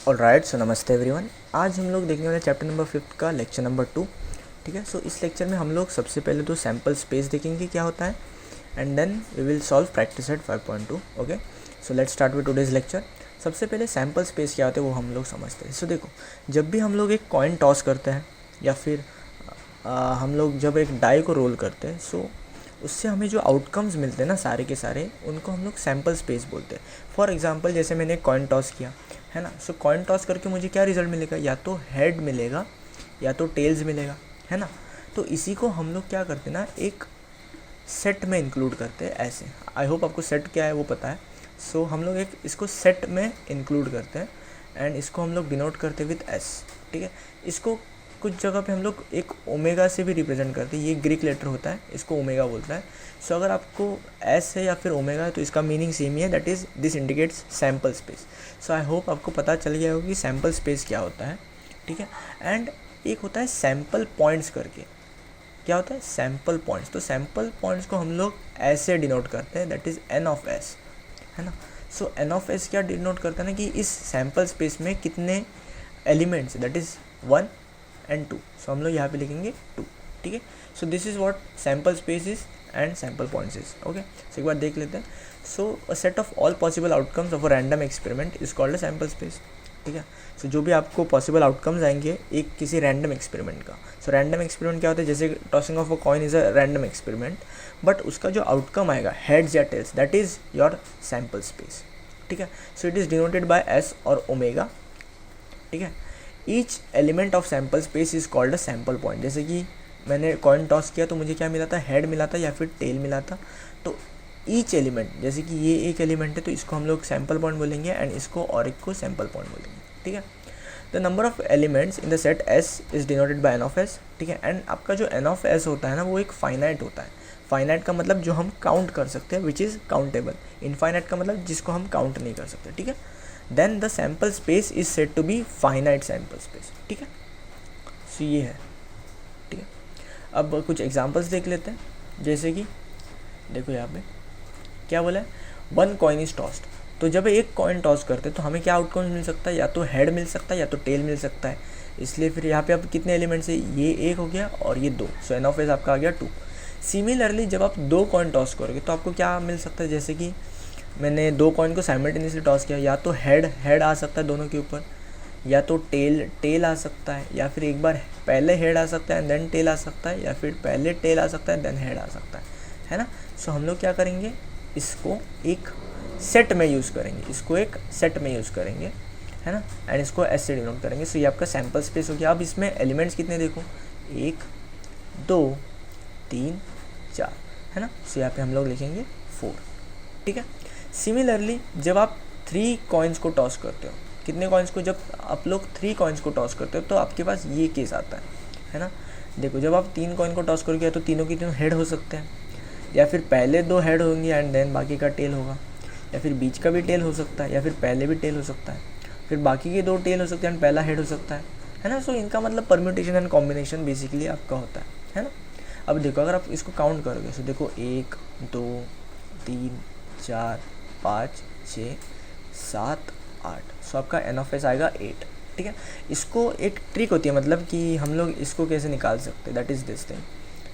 Alright, सो नमस्ते everyone. आज हम लोग देखने वाले चैप्टर नंबर 5 का लेक्चर नंबर 2। ठीक है। सो इस लेक्चर में हम लोग सबसे पहले तो सैम्पल स्पेस देखेंगे क्या होता है, and then we will solve practice set 5.2। Okay, so let's start with today's lecture. सबसे पहले सैम्पल स्पेस क्या होता है वो हम लोग समझते हैं। सो देखो, जब भी हम लोग एक कॉइन टॉस करते हैं या फिर हम लोग जब एक डाई को रोल करते हैं, सो उससे हमें जो आउटकम्स मिलते हैं ना सारे के सारे, उनको हम लोग सैम्पल स्पेस बोलते हैं। फॉर एग्जांपल जैसे मैंने कॉइन टॉस किया है ना, सो कॉइन टॉस करके मुझे क्या रिज़ल्ट मिलेगा, या तो हेड मिलेगा या तो टेल्स मिलेगा, है ना। तो इसी को हम लोग क्या करते हैं ना, एक सेट में इंक्लूड करते हैं ऐसे। आई होप आपको सेट क्या है वो पता है। सो हम लोग एक इसको सेट में इंक्लूड करते हैं एंड इसको हम लोग डिनोट करते हैं विद एस। ठीक है। इसको कुछ जगह पे हम लोग एक ओमेगा से भी रिप्रेजेंट करते हैं। ये ग्रीक लेटर होता है, इसको ओमेगा बोलता है। सो अगर आपको एस है या फिर ओमेगा है तो इसका मीनिंग सेम ही है, that is this indicates sample space. So I hope आपको पता चल गया होगा कि सैम्पल स्पेस क्या होता है। ठीक है। एंड एक होता है सैम्पल पॉइंट्स करके। क्या होता है सैम्पल पॉइंट्स? तो सैम्पल पॉइंट्स को हम लोग ऐसे डिनोट करते हैं, that is N of S, है ना। सो एन ऑफ एस क्या डिनोट करता है ना, कि इस सैम्पल स्पेस में कितने elements, that is 1 and 2। So हम लोग यहाँ पे लिखेंगे 2। ठीक है। So this is what sample space is and sample points is. Okay, so एक बार देख लेते हैं। So a set of all possible outcomes of a random experiment is called a sample space. ठीक है। सो जो भी आपको पॉसिबल आउटकम्स आएंगे एक किसी रैंडम एक्सपेरिमेंट का। सो रैंडम एक्सपेरिमेंट क्या होता है, जैसे tossing of a coin is a random experiment, but उसका जो आउटकम आएगा हेड्स या tails, that is your sample space. ठीक है। So it is denoted by S और ओमेगा। ठीक है। Each element of sample space is called a sample point. जैसे कि मैंने कॉइन टॉस किया तो मुझे क्या मिला था, हेड मिला था या फिर टेल मिला था। तो ईच एलिमेंट, जैसे कि ये एक एलिमेंट है तो इसको हम लोग सैम्पल पॉइंट बोलेंगे एंड इसको और एक को सैम्पल पॉइंट बोलेंगे। ठीक है। The number of elements in the set S is denoted by N of S. ठीक है। एंड आपका जो एन ऑफ एस होता है ना, वो एक फाइनाइट होता है। फाइनाइट का मतलब जो हम काउंट कर सकते हैं, विच इज़ काउंटेबल। इनफाइनाइट का मतलब जिसको हम काउंट नहीं कर सकते। ठीक है। Then the sample space is said to be finite sample space. ठीक है। सो ये है। ठीक है। अब कुछ एग्जांपल्स देख लेते हैं। जैसे कि देखो यहाँ पे क्या बोला है, 1 कॉइन इज टॉस्ड। तो जब एक कॉइन टॉस करते हैं तो हमें क्या आउटकम मिल सकता है, या तो हेड मिल सकता है या तो टेल मिल सकता है। इसलिए फिर यहाँ पे अब कितने एलिमेंट्स है, ये एक हो गया और ये 2। सो एन ऑफ एस आपका आ गया 2। सिमिलरली जब आप 2 कॉइन टॉस करोगे तो आपको क्या मिल सकता है, जैसे कि मैंने 2 कॉइन को साइमल्टेनियसली टॉस किया, या तो हेड आ सकता है दोनों के ऊपर, या तो टेल आ सकता है, या फिर एक बार पहले हेड आ सकता है देन टेल आ सकता है, या फिर पहले टेल आ सकता है देन हेड आ सकता है ना। सो हम लोग क्या करेंगे, इसको एक सेट में यूज़ करेंगे, है ना। एंड इसको ऐसे डिनोट करेंगे। सो ये आपका सैम्पल स्पेस हो गया। अब इसमें एलिमेंट्स कितने देखो, 1 2 3 4, है ना। सो यहाँ पे हम लोग लिखेंगे 4। ठीक है। सिमिलरली जब आप 3 कॉइन्स को टॉस करते हो, कितने कॉइन्स को, जब आप लोग 3 कॉइन्स को टॉस करते हो तो आपके पास ये केस आता है ना। देखो, जब आप 3 कॉइन को टॉस करोगे तो तीनों के तीनों हेड हो सकते हैं, या फिर पहले 2 हेड होंगे एंड देन बाकी का टेल होगा, या फिर बीच का भी टेल हो सकता है, या फिर पहले भी टेल हो सकता है, फिर बाकी के 2 टेल हो सकते हैं एंड पहला हेड हो सकता है ना। सो इनका मतलब परम्यूटेशन एंड कॉम्बिनेशन बेसिकली आपका होता है ना। अब देखो, अगर आप इसको काउंट करोगे, सो देखो 1 2 3 4 5 6 7 8। सो आपका एन ऑफ एस आएगा 8। ठीक है। इसको एक ट्रिक होती है, मतलब कि हम लोग इसको कैसे निकाल सकते हैं, दैट इज़ दिस थिंग,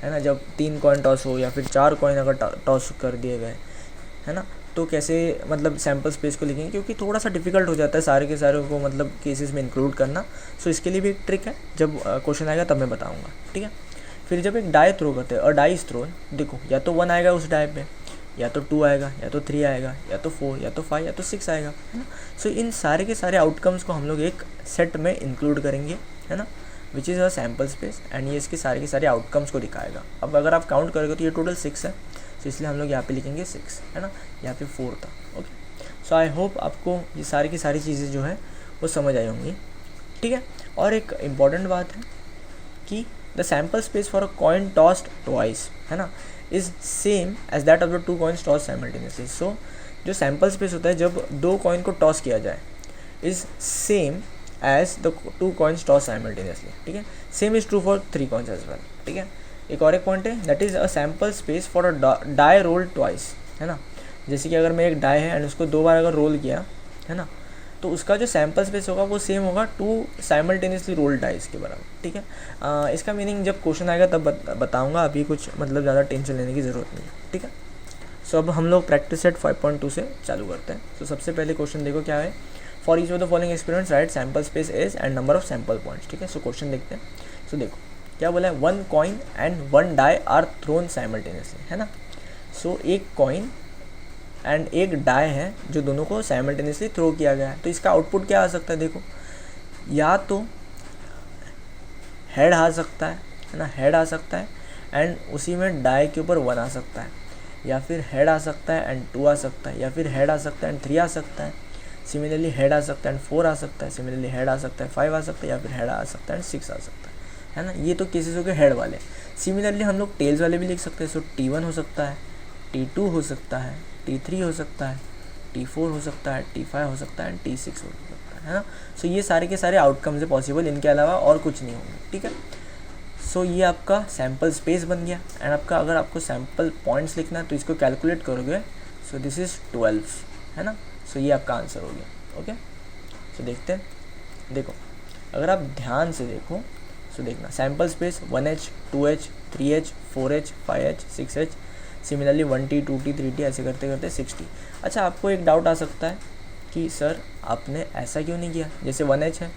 है ना। जब 3 कॉइन टॉस हो या फिर 4 कॉइन अगर टॉस कर दिए गए, है ना, तो कैसे मतलब सैम्पल स्पेस को लिखेंगे, क्योंकि थोड़ा सा डिफिकल्ट हो जाता है सारे के सारे को मतलब केसेस में इंक्लूड करना। सो इसके लिए भी एक ट्रिक है, जब क्वेश्चन आएगा तब मैं बताऊँगा। ठीक है। फिर जब एक डाई थ्रो करते हैं और डाई इज थ्रोन, देखो या तो 1 आएगा उस डाई पे, या तो 2 आएगा, या तो 3 आएगा, या तो 4, या तो 5, या तो 6 आएगा, है ना। सो इन सारे के सारे आउटकम्स को हम लोग एक सेट में इंक्लूड करेंगे, है ना, which is a sample space. And ये इसके सारे के सारे आउटकम्स को दिखाएगा। अब अगर आप काउंट करोगे तो ये टोटल 6 है, तो इसलिए हम लोग यहाँ पे लिखेंगे 6, है ना। यहाँ पे 4 था। ओके। सो आई होप आपको ये सारी की सारी चीज़ें जो है वो समझ आई होंगी। ठीक है। और एक इम्पॉर्टेंट बात है कि the sample space for a coin tossed twice, है ना, is same as that of the 2 coins toss simultaneously. So जो सैम्पल स्पेस होता है जब 2 कॉइन को टॉस किया जाए, is same as the 2 coins toss simultaneously. ठीक है। Same is true for 3 coins as well. ठीक है। एक और एक पॉइंट है, that is a sample space for a die roll twice, है ना। जैसे कि अगर मैं एक डाई है एंड उसको 2 बार अगर रोल किया, है ना, तो उसका जो सैम्पल स्पेस होगा वो सेम होगा 2 साइमल्टेनियसली रोल्ड डाइस के बराबर, ठीक है। इसका मीनिंग जब क्वेश्चन आएगा तब बताऊँगा, अभी कुछ मतलब ज़्यादा टेंशन लेने की ज़रूरत नहीं है, ठीक है। सो अब हम लोग प्रैक्टिस सेट 5.2 से चालू करते हैं। तो सबसे पहले क्वेश्चन देखो क्या है, for each of the following experiments right sample space is and number of sample points, ठीक है। सो क्वेश्चन देखते हैं। सो देखो क्या बोला है, 1 coin and 1 die are thrown simultaneously, है ना। सो एक कॉइन एंड एक डाई है जो दोनों को साइमल्टेनियसली थ्रो किया गया है। तो इसका आउटपुट क्या आ सकता है, देखो या तो हेड आ सकता है ना, हेड आ सकता है एंड उसी में डाई के ऊपर 1 आ सकता है, या फिर हेड आ सकता है एंड 2 आ सकता है, या फिर हेड आ सकता है एंड 3 आ सकता है, सिमिलरली हेड आ सकता है एंड 4 आ सकता है, सिमिलरली हेड आ सकता है 5 आ सकता है, या फिर हेड आ सकता है एंड 6 आ सकता है ना। ये तो केसेस हो गए हेड वाले। सिमिलरली हम लोग टेल्स वाले भी लिख सकते हैं। सो T1 हो सकता है, T2 हो सकता है, T3 हो सकता है, T4 हो सकता है, T5 हो सकता है एंड T6 हो सकता है ना। सो ये सारे के सारे आउटकम्स है पॉसिबल, इनके अलावा और कुछ नहीं होंगे, ठीक है। सो ये आपका सैम्पल स्पेस बन गया एंड आपका अगर आपको सैम्पल पॉइंट्स लिखना है तो इसको कैलकुलेट करोगे। सो दिस इज़ 12, है ना। सो ये आपका आंसर हो गया, ओके। सो देखते हैं, देखो अगर आप ध्यान से देखो, सो देखना sample space 1H 2H 3H 4H 5H 6H, similarly 1T 2T 3T ऐसे करते करते 6T। अच्छा आपको एक डाउट आ सकता है कि सर आपने ऐसा क्यों नहीं किया, जैसे 1H है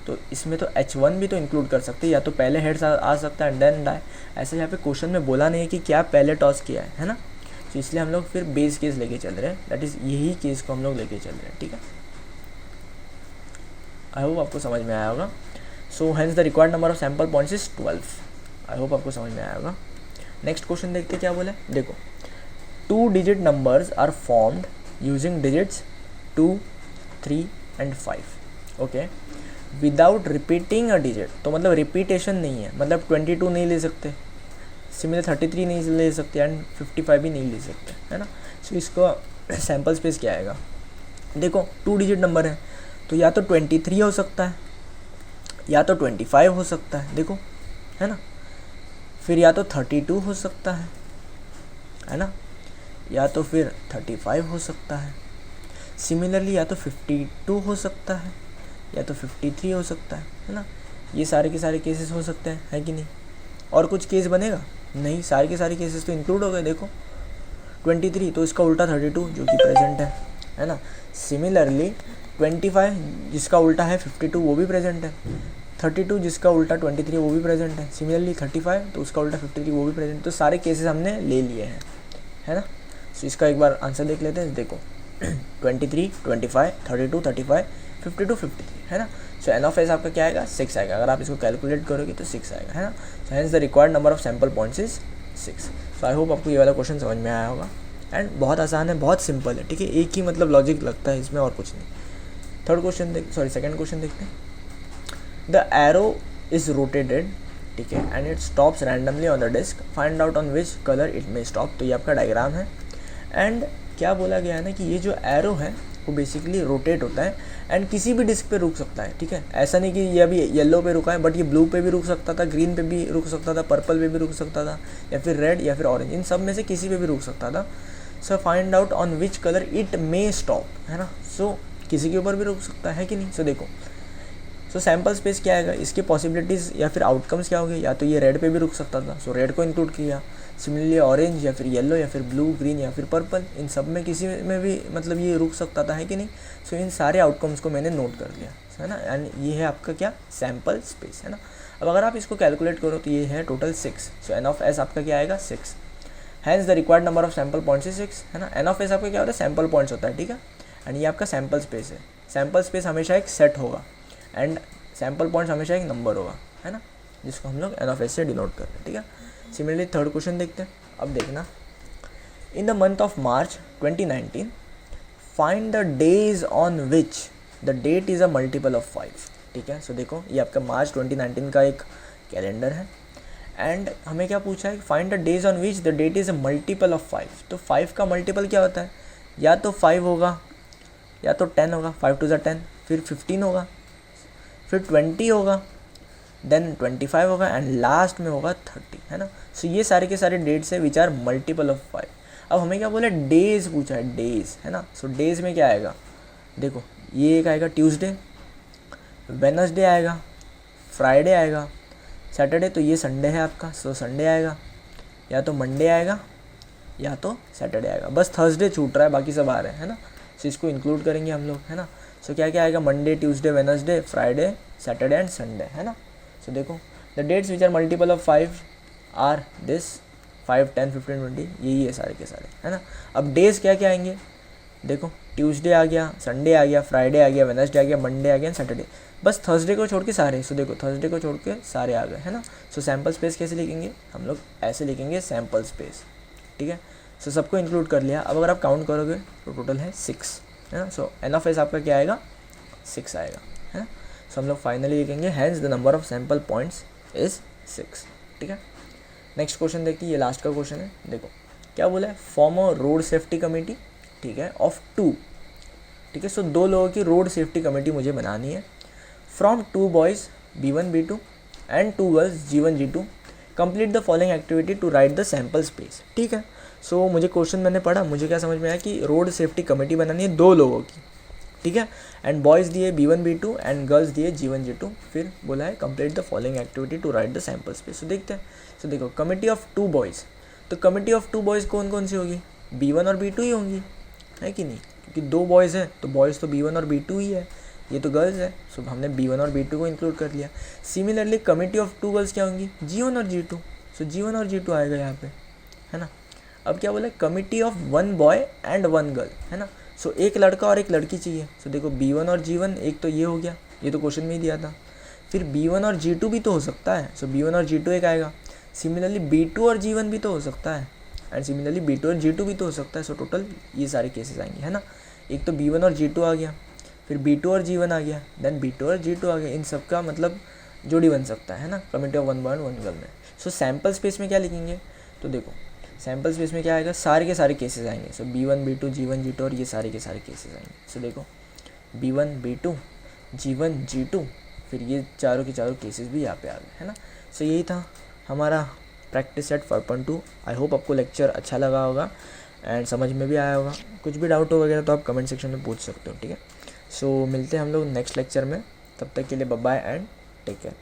तो इसमें तो H1 भी तो इंक्लूड कर सकते हैं, या तो पहले हेड्स आ सकता है एंड देन डाई। ऐसे यहाँ पे क्वेश्चन में बोला नहीं है कि क्या पहले टॉस किया है ना। तो इसलिए हम लोग फिर बेस केस लेके चल रहे हैं, दैट इज़ यही केस को हम लोग लेके चल रहे हैं, ठीक है। आई होप आपको समझ में आया होगा। So hence the required number of sample points is 12। I hope आपको समझ में आया होगा। नेक्स्ट क्वेश्चन देखते क्या बोला है, देखो 2 digit numbers are formed using digits 2 3 and 5, okay, without repeating a digit. तो मतलब रिपीटेशन नहीं है, मतलब 22 नहीं ले सकते, सिमिलर 33 नहीं ले सकते एंड 55 भी नहीं ले सकते, है ना। सो इसका सैम्पल स्पेस क्या आएगा, देखो 2 डिजिट नंबर है तो या तो 23 हो सकता है, या तो 25 हो सकता है, देखो है ना, फिर या तो 32 हो सकता है ना, या तो फिर 35 हो सकता है, सिमिलरली या तो 52 हो सकता है, या तो 53 हो सकता है ना। ये सारे के सारे केसेस हो सकते हैं, है कि नहीं। और कुछ केस बनेगा नहीं, सारे के सारे केसेस तो इंक्लूड हो गए। देखो 23 तो इसका उल्टा 32 जो कि प्रेजेंट है ना। सिमिलरली 25 जिसका उल्टा है 52 वो भी प्रेजेंट है, 32 जिसका उल्टा 23 वो भी प्रेजेंट है, सिमिलरली 35 तो उसका उल्टा 53 वो भी प्रेजेंट है। तो सारे केसेस हमने ले लिए हैं, है ना। सो इसका एक बार आंसर देख लेते हैं, देखो 23 25 32 35 52 53, है ना। सो एन ऑफ एस आपका क्या आएगा, 6 आएगा। अगर आप इसको कैलकुलेट करोगे तो 6 आएगा, है ना। So hence the required number of sample points is 6। So I hope आपको ये वाला क्वेश्चन समझ में आया होगा एंड बहुत आसान है, बहुत सिंपल है, ठीक है। एक ही मतलब लॉजिक लगता है इसमें और कुछ नहीं। थर्ड क्वेश्चन सेकंड क्वेश्चन देखते हैं। द एरो इज रोटेटेड, ठीक है, and it stops randomly on the disc, find out on which colour it may stop. तो ये आपका डायग्राम है एंड क्या बोला गया है ना कि ये जो एरो है वो बेसिकली रोटेट होता है एंड किसी भी डिस्क पे रुक सकता है, ठीक है। ऐसा नहीं कि ये अभी येलो पे रुका है, बट ये ब्लू पे भी रुक सकता था, ग्रीन पे भी रुक सकता था, पर्पल पे भी रुक सकता था, या फिर रेड या फिर ऑरेंज, इन सब में से किसी पे भी रुक सकता था। So find out on which colour it may stop, है ना। सो किसी के ऊपर भी रुक सकता है कि नहीं। सो देखो सो सैम्पल स्पेस क्या आएगा, इसके पॉसिबिलिटीज़ या फिर आउटकम्स क्या हो गए, या तो ये रेड पे भी रुक सकता था, सो रेड को इंक्लूड किया, सिमिलरली ऑरेंज या फिर येलो या फिर ब्लू ग्रीन या फिर पर्पल, इन सब में किसी में भी मतलब ये रुक सकता था, है कि नहीं। सो इन सारे आउटकम्स को मैंने नोट कर लिया, है ना। एंड ये है आपका क्या, सैम्पल स्पेस, है ना। अब अगर आप इसको कैलकुलेट करो तो ये है total 6। So N of S आपका क्या आएगा, 6। Hence the required number of sample points is 6, है ना। एन ऑफ एस आपका क्या होता है, सैम्पल पॉइंट्स होता है, ठीक है। एंड ये आपका सैम्पल स्पेस है। सैम्पल स्पेस हमेशा एक सेट होगा एंड सैम्पल पॉइंट्स हमेशा एक नंबर होगा, है ना, जिसको हम लोग एन ऑफ एस से डिनोट कर रहे हैं, ठीक है। सिमिलरली थर्ड क्वेश्चन देखते हैं। अब देखना, in the month of March 2019 find the days on which the that is a multiple of 5, ठीक है। सो देखो ये आपका मार्च 2019 का एक कैलेंडर है एंड हमें क्या पूछा है, find the days on which the that is a multiple of 5। तो 5 का मल्टीपल क्या होता है, या तो 5 होगा या तो 10 होगा, 5 2 10, फिर 15 होगा, फिर 20 होगा, देन 25 होगा एंड लास्ट में होगा 30, है ना। सो ये सारे के सारे डेट्स है विच आर मल्टीपल ऑफ 5। अब हमें क्या बोला, डेज पूछा है, डेज, है ना। सो डेज में क्या आएगा, देखो ये एक आएगा ट्यूसडे, वेडनेसडे आएगा, फ्राइडे आएगा, सैटरडे, तो ये संडे है आपका, सो संडे आएगा, या तो मंडे आएगा या तो सैटरडे आएगा, बस थर्सडे छूट रहा है, बाकी सब आ रहे हैं, है ना। सो इसको इंक्लूड करेंगे हम लोग, है ना। सो क्या क्या आएगा, Monday, Tuesday, Wednesday, Friday, Saturday and Sunday, है ना। सो देखो the dates which are multiple of 5 are this 5, 10, 15, 20, यही है सारे के सारे, है ना। अब डेज क्या क्या आएंगे, देखो ट्यूसडे आ गया, संडे आ गया, फ्राइडे आ गया, वेडनेसडे आ गया, मंडे आ गया, सैटरडे, बस थर्सडे को छोड़ के सारे। सो देखो थर्सडे को छोड़ के सारे आ गए, है ना। सो सैम्पल स्पेस कैसे लिखेंगे हम लोग, ऐसे लिखेंगे सैम्पल स्पेस, ठीक है। सो सबको इंक्लूड कर लिया। अब अगर आप काउंट करोगे तो टोटल है 6, है ना। सो एन ऑफ एस आपका क्या आएगा, 6 आएगा, है ना। सो हम लोग फाइनली लिखेंगे hence the number of sample points is 6, ठीक है। नेक्स्ट क्वेश्चन देखिए, ये लास्ट का क्वेश्चन है। देखो क्या बोला है, form a road safety committee, ठीक है, ऑफ 2, ठीक है। सो 2 लोगों की रोड सेफ्टी कमेटी मुझे बनानी है, from 2 boys B1 B2 and 2 girls G1 G2, complete the following activity to write the sample space, ठीक है। सो मुझे क्वेश्चन मैंने पढ़ा, मुझे क्या समझ में आया कि रोड सेफ्टी कमेटी बनानी है 2 लोगों की, ठीक है, एंड बॉयज़ दिए B1 B2 एंड गर्ल्स दिए G1 G2, फिर बोला है complete the following activity to write the sample space. So देखते हैं। सो देखो कमेटी ऑफ 2 बॉयज़, तो कमेटी ऑफ 2 बॉयज़ कौन कौन सी होगी, B1 और B2 ही होंगी, है कि नहीं, क्योंकि 2 बॉयज़ हैं तो बॉयज़ तो B1 और B2 ही है, ये तो गर्ल्स है, सो हमने B1 और B2 को इंक्लूड कर लिया। सिमिलरली कमेटी ऑफ 2 गर्ल्स क्या होंगी, G1 और G2, सो G1 और G2 आएगा यहाँ पे, है ना। अब क्या बोला, committee of 1 boy and 1 girl, है ना। सो एक लड़का और एक लड़की चाहिए। सो देखो B1 और G1, एक तो ये हो गया, ये तो क्वेश्चन में ही दिया था। फिर B1 और G2 भी तो हो सकता है, सो B1 और G2 एक आएगा। सिमिलरली B2 और G1 भी तो हो सकता है, एंड सिमिलरली B2 और G2 भी तो हो सकता है। सो टोटल ये सारे केसेस आएंगे, है ना। एक तो B1 और G2 आ गया, फिर B2 और G1 आ गया, देन B2 और G2 आ गया, इन सब का मतलब जोड़ी बन सकता है ना, committee of 1 boy and 1 girl में। सो सैम्पल स्पेस में क्या लिखेंगे, तो देखो सैम्पल स्पेस में क्या आएगा, सारे के सारे केसेस आएंगे। सो B1 B2 G1 G2 और ये सारे के सारे केसेस आएंगे। सो देखो B1 B2 G1 G2, फिर ये चारों के चारों केसेस भी यहाँ पे आ गए, है ना। सो यही था हमारा प्रैक्टिस सेट 5.2। आई होप आपको लेक्चर अच्छा लगा होगा एंड समझ में भी आया होगा। कुछ भी डाउट हो वगैरह तो आप कमेंट सेक्शन में पूछ सकते हो, ठीक है। सो मिलते हैं हम लोग नेक्स्ट लेक्चर में, तब तक के लिए bye bye and take care.